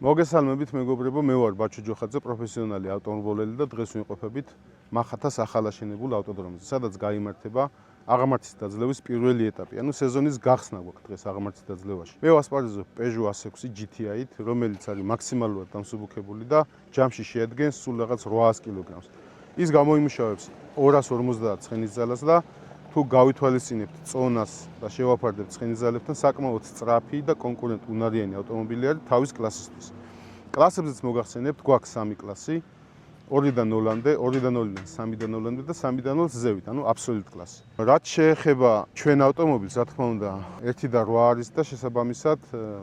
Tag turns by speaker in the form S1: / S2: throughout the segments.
S1: მოგესალმებით მეგობრებო, მე ვარ ბაჩო ჯოხაძე, პროფესიონალი ავტომობილელი და დღეს ვიმყოფებით მახათას ახალაშენებულ ავტოდრომზე, სადაც გაიმართება აღამართის დაძლევის პირველი ეტაპი, ანუ სეზონის გახსნა გვაქვს დღეს აღამართის დაძლევაში. მე ვასპარეზობ Peugeot 106 GTI-ით, რომელიც არის მაქსიმალურად დამსუბუქებული და ჯამში შეადგენს სულ რაღაც 800 კილოგრამს. ის გამოიმუშავებს 250 ცხენის ძალას და თუ გავითვალისწინებთ წონას და შევაფარდებთ ცხენის ძალებთან, საკმაოდ სწრაფი და კონკურენტ უნარიანი ავტომობილი არის თავის კლასისთვის. კლასებზეც მოგახსენებთ, გვაქვს 3 კლასი, 2-დან 0-მდე, 2-დან 0-დან 3-დან 0-მდე და 3-დან 0-ს ზევით, ანუ აბსოლუტ კლასი. რაც შეეხება ჩვენ ავტომობილს, რა თქმა უნდა, 1-დან 8 არის და შესაბამისად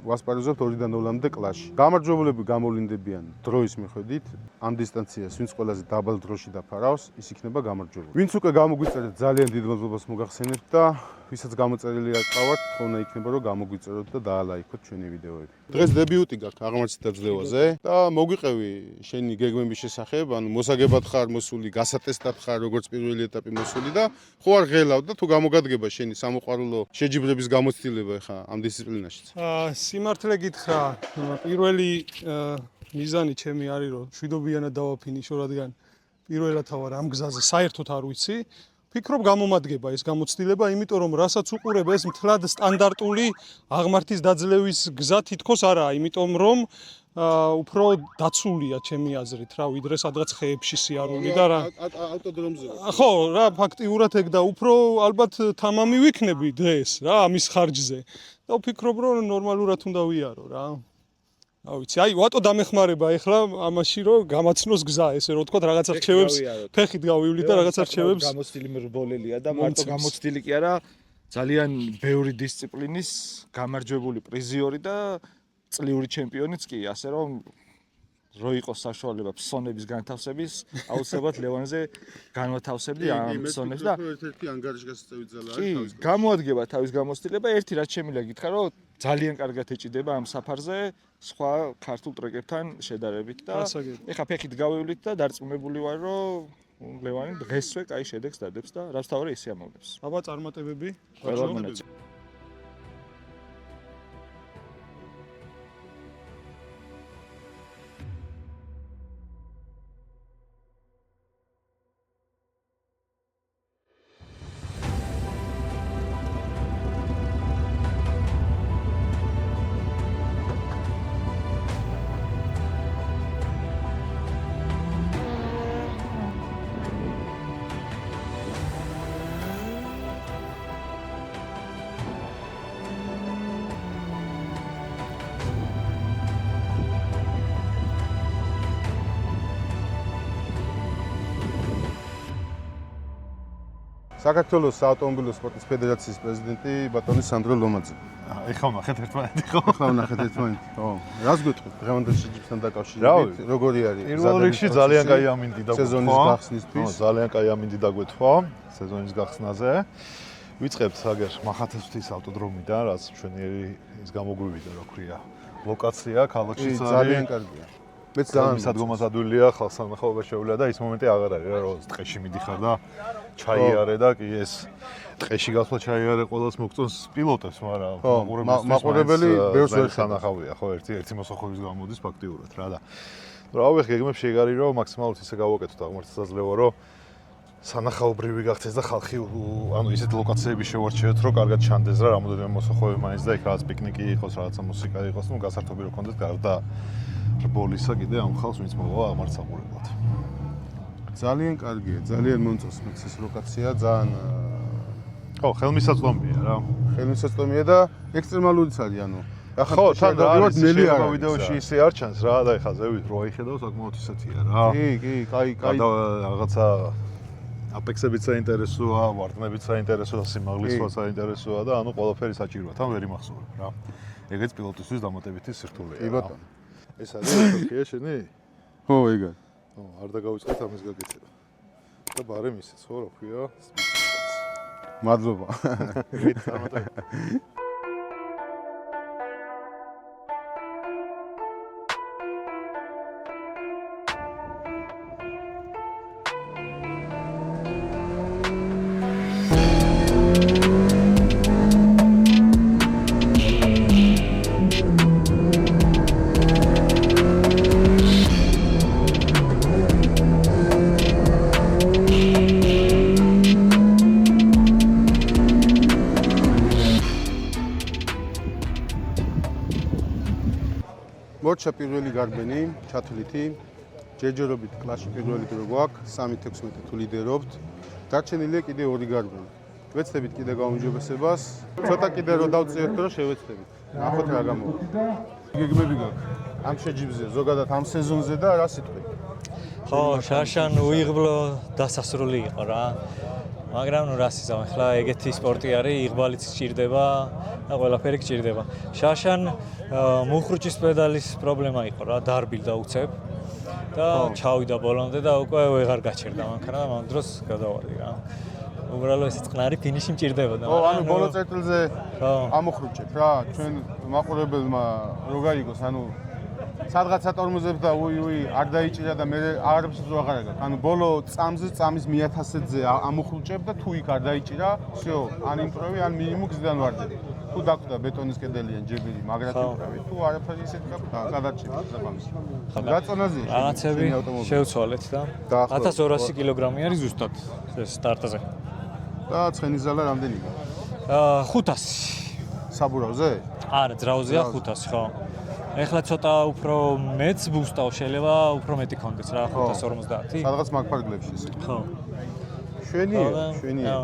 S1: ვასპარეზობთ 2-დან 0-მდე კლასში. გამარჯვებულები გამოვლინდებიან დროის მიხედვით, ამ დისტანციას, ვინც ყველაზე დაბალ დროში დაფარავს, ის იქნება გამარჯვებული. ვინც უკვე გამოგვიწერეთ, ძალიან დიდ მადლობას მოგახსენებთ და ვისაც გამოწერილი არ ყავართ, თხოვნა იქნება რომ გამოგვიწეროთ და დაალაიქოთ ჩვენი ვიდეოები. დღეს დებიუტი გაქვს აღამართის დაძლევაზე და მოგვიყევი შენი გეგმების შესახებ, ანუ მოსაგებად ხარ მოსული, გასატესტად ხარ, როგორც პირველი ეტაპი მოსული და ხო არ ღელავ და თუ გამოგადგება შენი სამოყვარულო შეჯიბრების გამოცდილება ხა ამ დისციპლინაშიც.
S2: სიმართლე გითხრა, პირველი მიზანი ჩემი არის რომ შვიდობიანად დავაფინიშო, რადგან პირველად ვარ ამ გზაზე, საერთოდ არ ვიცი. ფიქრობ გამომადგება ეს გამოცდილება, იმიტომ რომ რასაც უყურებ ეს მთლად სტანდარტული აღმართის დაძლევის გზა თითქოს არაა, იმიტომ რომ უფრო დაცულია ჩემი აზრით, რა, ვიდრე სადღაც ხეებში სიარული და რა.
S1: ავტოდრომზე.
S2: ხო, რა, ფაქტიურად ეგ და უფრო ალბათ თამამი ვიქნები დღეს, რა, ამის ხარჯზე. და ვფიქრობ რომ ნორმალურად უნდა ვიარო, რა. რა ვიცი, აი, ვატო დამეხმარება ეხლა ამაში რომ გამაცნოს გზა, ესე რომ ვთქვათ, რაღაცა რჩევებს ფეხით გავივლით და რაღაცა რჩევებს
S3: გამოცდილი მრბოლელია და მარტო გამოცდილი კი არა, ძალიან ბევრი დისციპლინის გამარჯვებული პრიზიორი და წლიური ჩემპიონიც კი, ასე რომ რო იყოს საშუალება ფსონების განთავსების, აუცილებლად ლევანზე განვათავსებდი ამ ფსონებს და
S1: ერთ-ერთი ანგარიშგასაწევი ძალა არის
S3: თავის. კი, გამოადგება თავის გამოცდილება, ერთი რაც შემიძლია გითხრა, რომ ძალიან კარგად ეჭიდება ამ საფარზე სხვა ქართულ ტრეკებთან შედარებით და ეხა ფეხით გავივლით და დარწმუნებული ვარ, რომ ლევანი დღესვე კაი შედეგს დადებს და რაც თავი ისე ამოვნებს.
S2: აბა წარმატებები.
S3: ყველა მონაწილე.
S1: საქართველოს საავტომობილო სპორტის ფედერაციის პრეზიდენტი ბატონი სანდრო ლომაძე.
S4: ეხლა ვნახეთ ერთმანეთი ხო?
S1: ეხლა ვნახეთ ერთმანეთი, ხო. რას გეტყვით დღევანდელ შეჯიბრთან დაკავშირებით? როგორი არის?
S4: პირველ რიგში ძალიან კაი ამინდი დაგვეთქვა.
S1: სეზონის გახსნისთვის.
S4: ძალიან კაი ამინდი დაგვეთქვა სეზონის გახსნაზე. ვიწყებთ აგერ მახათასთვის ავტოდრომიდან, რაც ჩვენი ის გამოგვივიდა, რა ქვია. ლოკაცია ქალაქში
S1: ძალიან კარგია. მეც ძალიან
S4: სადღომაზადულია, ხალხსანახაობა შეუძლია და ის მომენტი აღარ არის რა, რომ ტყეში მიდიხარ და ჩაიარე და კი ეს ტყეში გასვლა ჩაიარე ყოველს მოგწონს პილოტებს, მაგრამ
S1: მაყურებელი ბევრს ვერ
S4: სანახავია, ხო, ერთი მოსახვევის გამოდის ფაქტიურად რა და რავი გეგმებს შეგარი რომ მაქსიმალურად ისე გავაკეთოთ აღმართის დაძლევა, რომ სანახაობრივი გახდეს და ხალხი ანუ ისეთი ლოკაციები შევარჩიოთ, რომ კარგად ჩანდეს რა, რამოდენიმე მოსახვევი მაინც და იქ რაღაც პიკნიკი იყოს, რაღაცა მუსიკა იყოს, ну გასართობი რო კონდეს გარდა რბოლისა კიდე ამ ხალხს ვინც მოვა აღმართს აყურებლად.
S1: ძალიან კარგია, ძალიან მომწონს მეც ეს ლოკაცია, ძალიან
S4: ხო, ხელმისაწვდომია რა.
S1: ხელმისაწვდომია და ექსტრემალურიც არის, ანუ
S4: ხო, თან რა არის
S1: ნელი არა
S4: ვიდეოში ისე არ ჩანს რა და ეხლა ზევით რო აიხედავ საკმაოდ ისეთია რა.
S1: კი, კაი.
S4: და რაღაცა აპექსებიც საინტერესოა, ვარტნებიც საინტერესოა, სიმაღლისვა საინტერესოა და ანუ ყველაფერი საჭიროა, თან ვერ იმახსოვრებ რა. ეგეც პილოტისთვის დამატებითი სირთულეა.
S1: კი ბატონო.
S4: ეს არის ოქია შენი?
S1: ხო, ეგა.
S4: ხო, არ დაგავიწყეთ ამის გაკეთება. და ბარემ ისეც ხო, რა ქვია?
S1: მადლობა.
S4: მით დამატებითი.
S1: მორჩა პირველი გარბენი, ჩათვლითი, ჯერჯერობით კლასში პირველი დრო გვაქვს, 3-16 თუ ლიდერობთ. დარჩენილია კიდე 2 გარბენი. ვეცდებით კიდე გაუმჯობესებას. ცოტა კიდე რო დავწიოთ დრო შევეცდებით. ნახოთ რა გამოვა. გეგმები გაქვს. ამ შეჯიბზე, ზოგადად ამ სეზონზე და რა სიტყვი?
S5: ხო, შარშან უიღბლო დასასრული იყო რა. მაგრამ ნუ რა სიზამ, ახლა ეგეთი სპორტი არის, იღბალიც სჭირდება და ყველაფერი გჭირდება. შარშან მუხრუჭის პედალის პრობლემა იყო რა, დარბილდა უცებ და ჩავიდა ბოლომდე და უკვე ვეღარ გაჩერდა მანქანა და ამ დროს გადავარდი რა. უბრალოდ ეს წყნარი ფინიში მჭირდებოდა.
S1: ხო, ანუ ბოლო წერტილზე ამოხრუჭებ რა, ჩვენ მაყურებელმა რო გაიგოს, ანუ სადღაც ატორმოზებ და არ დაიჭირა და მე არაფერს ვაღარ აგებ. ანუ ბოლო წამის 1000-ზე ამოხრუჭებ და თუ იქ არ დაიჭირა, всё, ან იმპროვი, ან მინიმუმ გზიდან ვარდები. თუ დაკვდა ბეტონის კედელი ან ჯებირი, მაგრად იმპროვი, თუ არაფერი ისეთი გაკვდა, გადარჩება ზაბამს. გაწონაზეა
S5: რაღაცები შევცვალეთ და 1200 კილოგრამი არის ზუსტად ეს სტარტზე.
S1: და ცხენისძალა რამდენია?
S5: 500.
S1: საბურავზე?
S5: არა, ძრავზეა 500, ხო. ეხლა ცოტა უფრო მეც ბუსტავ, შეიძლება უფრო მეტი კონდეს რა, 550.
S1: სადღაც მაგ ფარგლებში ისე.
S5: ხო.
S1: შვენია.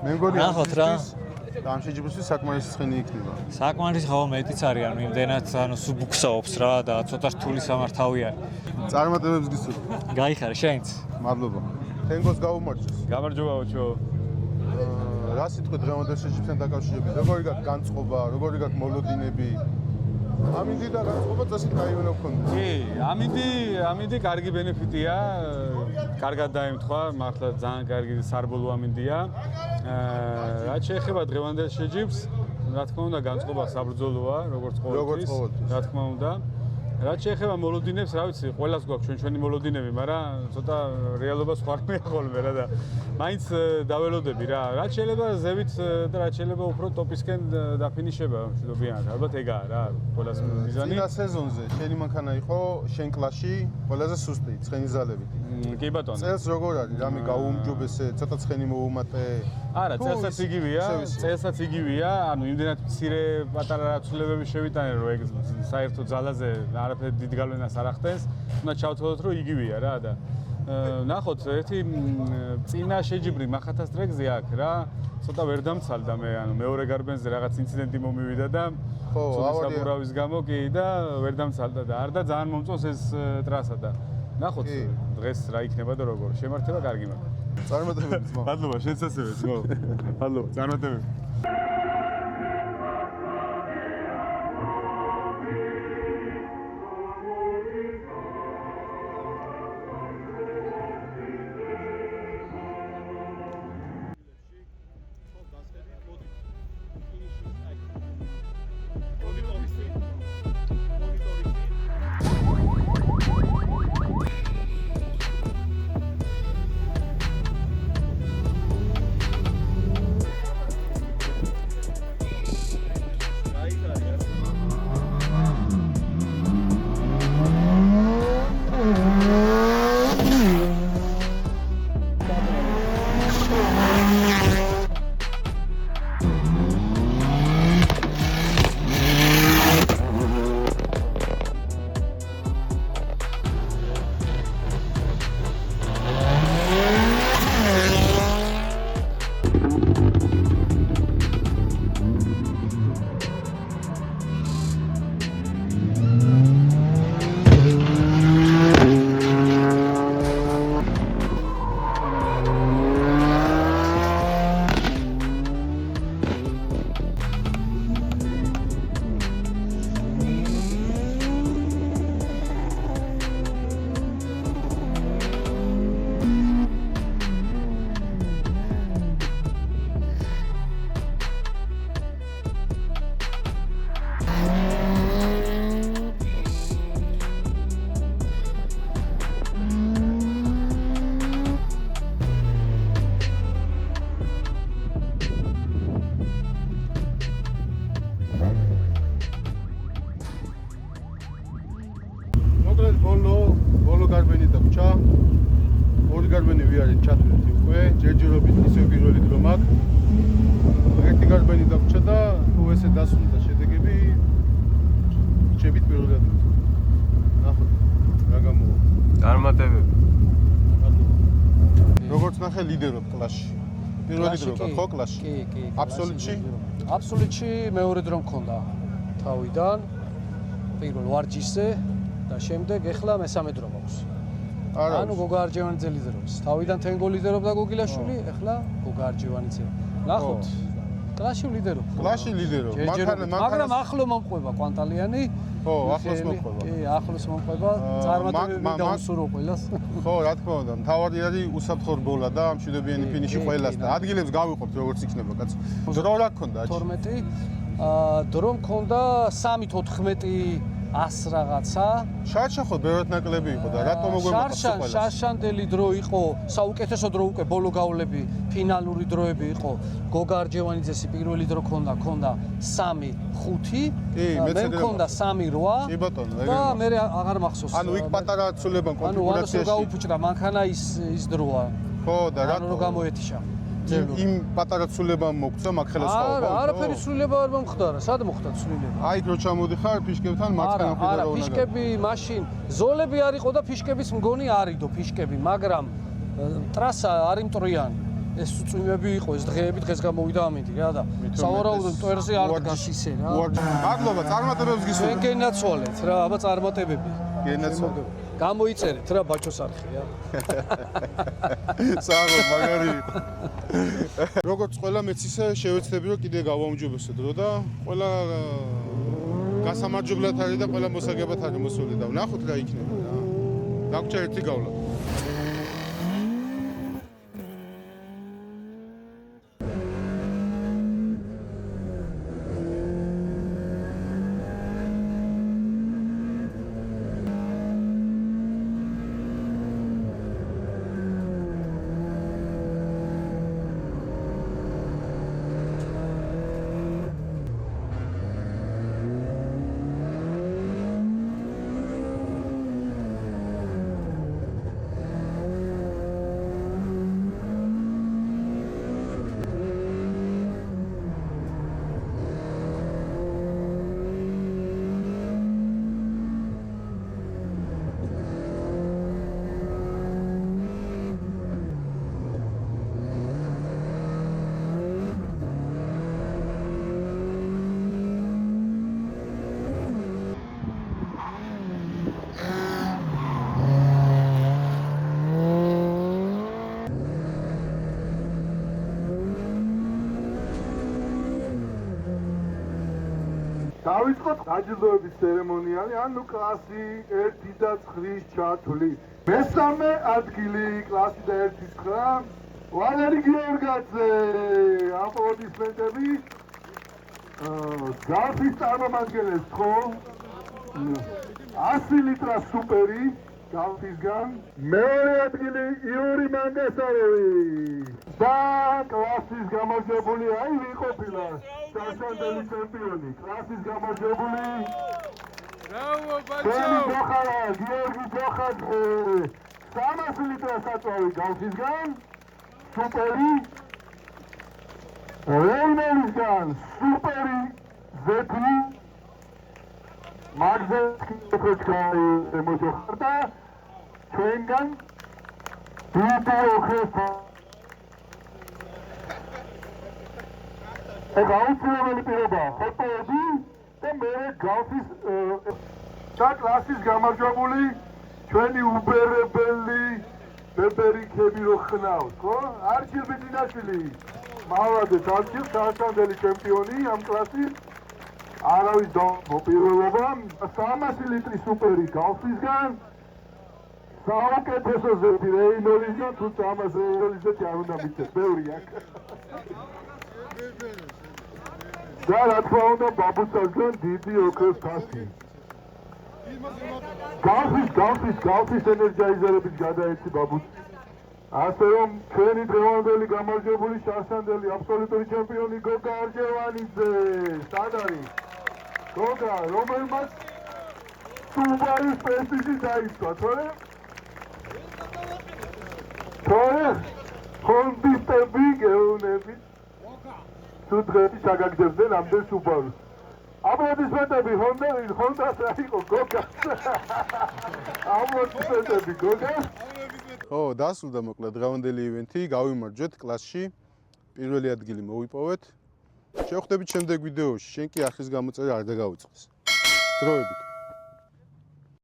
S1: მე მგონი
S5: ნახოთ რა.
S1: და ამ შეჯიბრისთვის საკმარისი ცხენი იქნება.
S5: საკმარისი ხო მეტიც არის, ანუ იმდენად ანუ სუბუქსაობს რა და ცოტა რთული სამართავი არის.
S1: წარმატებებს გისურვებ.
S5: გაიხარე შენც.
S1: მადლობა. თენგოს გაუმარჯოს.
S3: გამარჯობა ოჩო.
S1: რა სიტყვით დღევანდელ შეჯიბრთან დაკავშირებით? როგორი გაქვს განწყობა, როგორი გაქვს მოლოდინები? ამინდი და განწყობა წესით გაიგონა გქონდა.
S6: კი, ამინდი კარგი ბენეფიტია. კარგად დაემთხვა, მართლა ძალიან კარგი სარბოლო ამინდია. რაც შეეხება დღევანდელ შეჯიბრს, რა თქმა უნდა, განწყობა საბრძოლოა, როგორც ყოველთვის. რა თქმა უნდა. რაც შეეხება მოლოდინებს, რა ვიცი, ყველას გვაქვს ჩვენი მოლოდინები, მაგრამ ცოტა რეალობა სხვა რამეა ხოლმე რა და მაინც დაველოდები რა. რაც შეიძლება ზევით და რაც შეიძლება უფრო ტოპისკენ დაფინიშება მშვიდობიანად. ალბათ ეგაა რა, ყველას მიზანი.
S1: წინა სეზონზე შენი მანქანა იყო შენ კლასში ყველაზე სუსტი, ცხენისძალებით.
S6: კი ბატონო.
S1: წელს როგორ არის? რამე გაუმჯობესე, ცოტა ცხენი მოუმატე?
S6: არა, წელსაც იგივეა, ანუ იმდენად მცირე პატარა ცვლილებები შევიტანე, რომ ეგ საერთოდ ძალაზე არაფერ დიდ გავლენას არ ახდენს, უნდა ჩავთვალოთ, რომ იგივეა რა და ნახოთ, ერთი წინა შეჯიბრი მახათას ტრეკზე აქ რა, ცოტა ვერ დამცალდა მე, ანუ მეორე გარბენზე რაღაც ინციდენტი მომივიდა და ცოტა საბურავის გამო კი და ვერ დამცალდა და არ და ძალიან მომწონს ეს ტრასა და ნახოთ დღეს რა იქნება და როგორ შემართება კარგი მაქვს.
S1: წარმატებები ძმა.
S6: მადლობა, შენც ასევე ძმაო. მადლობა, წარმატებები.
S1: ბოლო გარბენი დაგჭა. ორი გარბენი ვიარეთ ჩათვლით უკვე, ჯერჯერობით ისევ პირველი დრო მაქვს. ერთი გარბენი დაგჭა და თუ ესე დასრულდა შედეგები, ჩებით პირველად.
S7: წარმატებები.
S1: როგორც ნახე ლიდერობ კლასში. პირველი დრო გაქვს ხო კლასში?
S8: კი.
S1: აბსოლუტში?
S8: აბსოლუტში მეორე დრო მქონდა თავიდან. პირველ ვარჯიშზე და შემდეგ ეხლა მესამე დრო მაქვს. ანუ გოგა არჯევანიძე ლიდერობს. თავიდან თენგო ლიდერობდა გოგილაშვილი, ეხლა გოგა არჯევანიძე. ნახოთ. კლასში ლიდერობ.
S1: კლასში ლიდერობ.
S8: მაგრამ ახლო მომყვება კვანტალიანი.
S1: ხო, ახლოს მომყვება.
S8: კი, ახლოს მომყვება. წარმატებები დაუსურო ყველას.
S1: ხო, რა თქმა უნდა, მთავარი არის უსაფრთხო ბოლა და მშვიდობიანი ფინიში ყველას და ადგილებს გავიყოფთ როგორც იქნება, კაც. დრო რა გქონდა?
S8: 12. დრო მქონდა 3-14 100 რაღაცა.
S1: შარშახო ბევრად ნაკლები იყო და რატომ მოგვემართა ყველას?
S8: შარშანდელი დრო იყო, საუკეთესო დრო უკვე ბოლო გავლები, ფინალური დროები იყო. გოგა არჯევანიძესი პირველი დრო ქონდა 3-5. მე მქონდა 3-8.
S1: კი ბატონო,
S8: და მე აღარ მახსოვს.
S1: ანუ იქ პატარა ცულებან კონფიგურაციაში.
S8: ანუ გაუფუჭდა, მანქანა ის დროა.
S1: ხო და რატომ
S8: რო გამოეთიშა.
S1: იმ პატარა ცულებან მოგწა მაგ ხელოსაობა?
S8: არაფერი ცვლილება არ მომხდარა. სად მოხდა ცვლილება?
S1: აი რო ჩამოდიხარ ფიშკებთან მარცხენა მხრიდან
S8: არა, ფიშკები მაშინ ზოლები არ იყო და ფიშკების მგონი არიდო ფიშკები, მაგრამ ტრასა არ იმტრიანი. ეს წვიმები იყო, ეს დღეები დღეს გამოვიდა ამინდი რა და სავარაუდოდ მტვერზე არ დგას ისე რა.
S1: მადლობა, წარმატებებს გისურვებთ.
S8: ჩვენ გენაცვალეთ რა, აბა წარმატებები.
S1: გენაცვალეთ.
S8: გამოიწერეთ რა ბაჭოს არხი რა.
S1: საღო მაგარი. როგორც ყველა მეც ისე შევეცდები რომ კიდე გავაუმჯობესო დრო და ყველა გასამარჯობლად არის და ყველა მოსაგებად არის მოსული და ვნახოთ რა იქნება რა. დაგჭა ერთი გავლა.
S9: დავიწყოთ დაჯილდოების ცერემონიალი, ანუ კლასი 1 და 9-ის ჩათვლი. მესამე ადგილი კლასი და 1-9 ვალერი გიორგაძე. აპლოდისმენტები. გალფის წარმომადგენლებს ხო? 100 ლიტრა სუპერი გალფისგან. მეორე ადგილი იური მანგასარევი. და კლასის გამარჯვებული აი ვიყოფილა შარშანდელი ჩემპიონი კლასის გამარჯვებული ბრავო ბაჭო ჯოხარა გიორგი ჯოხაძე 300 ლიტრა საწვავი გალფისგან სუპერი რეინელისგან სუპერი ზეთი მაგზე ქოჩკარი მოჯოხარდა ჩვენგან დიდი ოქროს გაუცილებელი პირობა ფოტოები და მე გალფის და კლასის გამარჯვებული ჩვენი უბერებელი ბებერიქები რო ხნავს ხო? არჩილ ბიძინაშვილი მალადეთ არჩილ შარშანდელი ჩემპიონი ამ კლასის არავის მოპირველობა 300 ლიტრი სუპერი გალფისგან საუკეთესო ზეთი რეინოლისგან თუ 300 რეინოლისგან არ უნდა მიცეს ბევრი აქ და რა თქმა უნდა ბაბუცასგან დიდი ოქროს თასი. გალფის ენერგიზატორების გადაეცი ბაბუც. ასე რომ ჩვენი დღევანდელი გამარჯვებული შარშანდელი აბსოლუტური ჩემპიონი გოგა არჯევანიძე. სად არის? გოგა, რომელმაც სუბარის პრესტიჟი დაიცვა, თორე? თორე? კონდიტები გეუნები. თუ დღეში შაგაგდებდნენ ამდენ სუბარს. აპლოდისმენტები ხონდას რა იყო გოგას. აპლოდისმენტები გოგას.
S1: ხო, დასრულდა მოკლედ დღევანდელი ივენთი, გავიმარჯვეთ კლასში. პირველი ადგილი მოვიპოვეთ. შევხვდებით შემდეგ ვიდეოში. შენ კი არხის გამოწერა არ დაგავიწყდეს. დროებით.